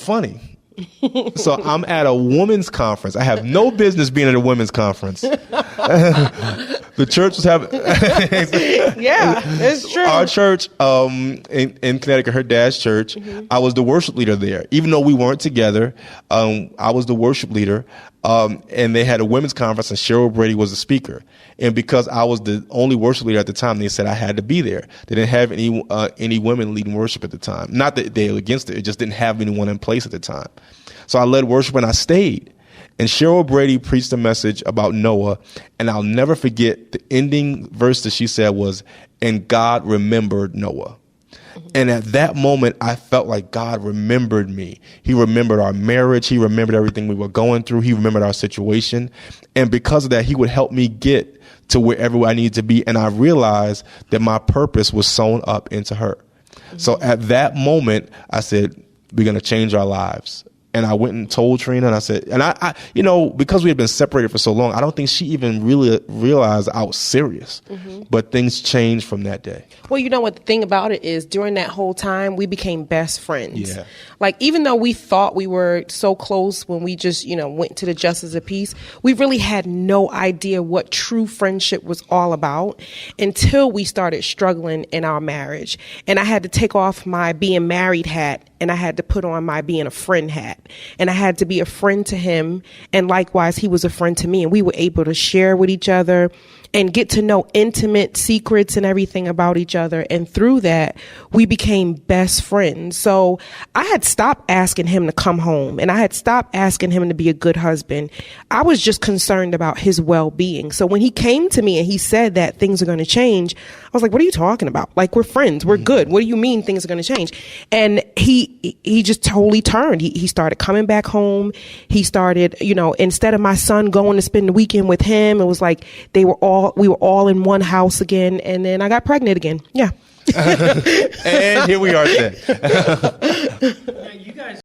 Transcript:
funny. So I'm at a women's conference. I have no business being at a women's conference. The church was having... Yeah, it's true. Our church in Connecticut, her dad's church, I was the worship leader there. Even though we weren't together, I was the worship leader. And they had a women's conference, and Cheryl Brady was the speaker. And because I was the only worship leader at the time, they said I had to be there. They didn't have any women leading worship at the time. Not that they were against it. It just didn't have anyone in place at the time. So I led worship and I stayed. And Cheryl Brady preached a message about Noah. And I'll never forget the ending verse that she said was, "And God remembered Noah." And at that moment, I felt like God remembered me. He remembered our marriage. He remembered everything we were going through. He remembered our situation. And because of that, he would help me get to wherever I needed to be. And I realized that my purpose was sewn up into her. So at that moment, I said, we're going to change our lives. And I went and told Trina, and I said, and I, you know, because we had been separated for so long, I don't think she even really realized I was serious. But things changed from that day. Well, you know what the thing about it is, during that whole time, we became best friends. Yeah. Like, even though we thought we were so close when we just, you know, went to the Justice of Peace, we really had no idea what true friendship was all about until we started struggling in our marriage. And I had to take off my being married hat, and I had to put on my being a friend hat. And I had to be a friend to him. And likewise, he was a friend to me. And we were able to share with each other and get to know intimate secrets and everything about each other. And through that, we became best friends. So I had stopped asking him to come home, and I had stopped asking him to be a good husband. I was just concerned about his well-being. So when he came to me and he said that things are going to change, I was like, what are you talking about? Like, we're friends. We're good. What do you mean things are going to change? And he just totally turned. He started coming back home. He started, you know, instead of my son going to spend the weekend with him, it was like we were all in one house again. And then I got pregnant again. Yeah. And here we are today. You guys